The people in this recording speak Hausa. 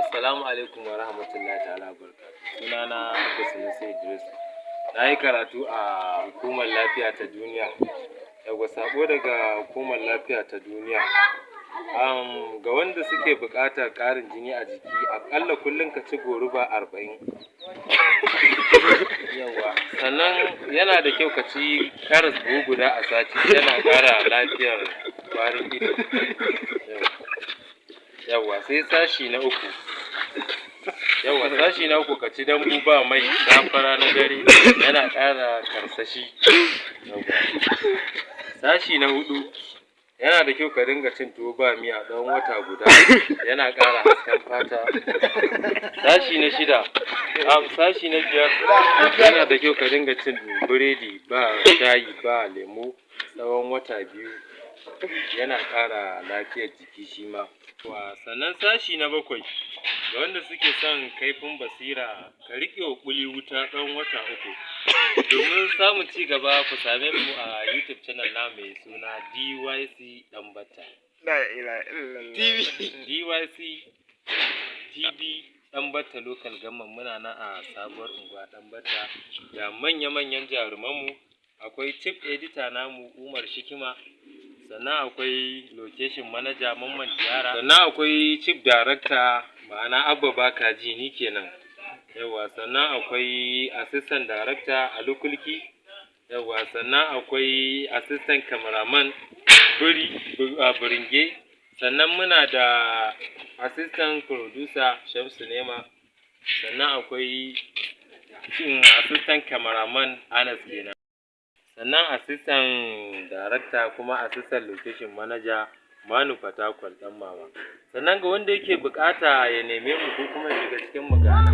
Assalamu alaikum wa rahmatullahi ta'ala barakatuh. Sunana Abba Sanusi Idris. Na yi karatu a Hukumar Lafiya ta Duniya. Yawwa sako daga Hukumar Lafiya ta Duniya. Ga wanda suke buƙatar ƙarin jini a jiki, aƙalla kullum ka ci goruba 40. Yawwa. Sannan yana da kyau ka ci karas buhu guda a sati, yana ƙara lafiyar ƙwarin ido. Yawwa, sai sashi na uku. Sashi na uku, ka ci dambu ba mai gafara na dare, yana ƙara karsashi. Sashi na huɗu, yana da kyau ka dinga cin tuwo ba miya tsawon wata guda, yana ƙara hasken fata. Sashi na shida, sashi na biyar, yana da kyau ka dinga cin biredi ba shayi ba lemo tsawon wata 2, yana ƙara lafiyar jiki shi ma. Sannan sashi na 7, ga wanda suke son kaifin basira, ka riƙe wa ƙuli wuta tsawon wata 3. Domin samun ci gaba, ku same mu a YouTube channel na mai suna DYC Ɗanbata. DYC TV Ɗanbata Local Government. Muna nan a sabuwar unguwa Ɗanbata da manya-manyan jarumanmu. Akwai Chief Editor namu Umar Shikima, sannan akwai Location Manager Mamman Diyara, sannan akwai Chief Director ma'ana Abba Bakaji ni kenan. Yawwa, sannan akwai Assistant Director Alukulki. Yawwa, sannan akwai Assistant Cameraman Biringe. Sannan muna da Assistant Producer Shamsu Nema. Sannan akwai Assistant Cameraman Anas kenan. Sannan Assistant Director kuma Assistant Location Manager Manu Fatakwal ɗan mama. Sannan ga wanda yake buƙata ya neme mu ko kuma ya shiga cikin mu ga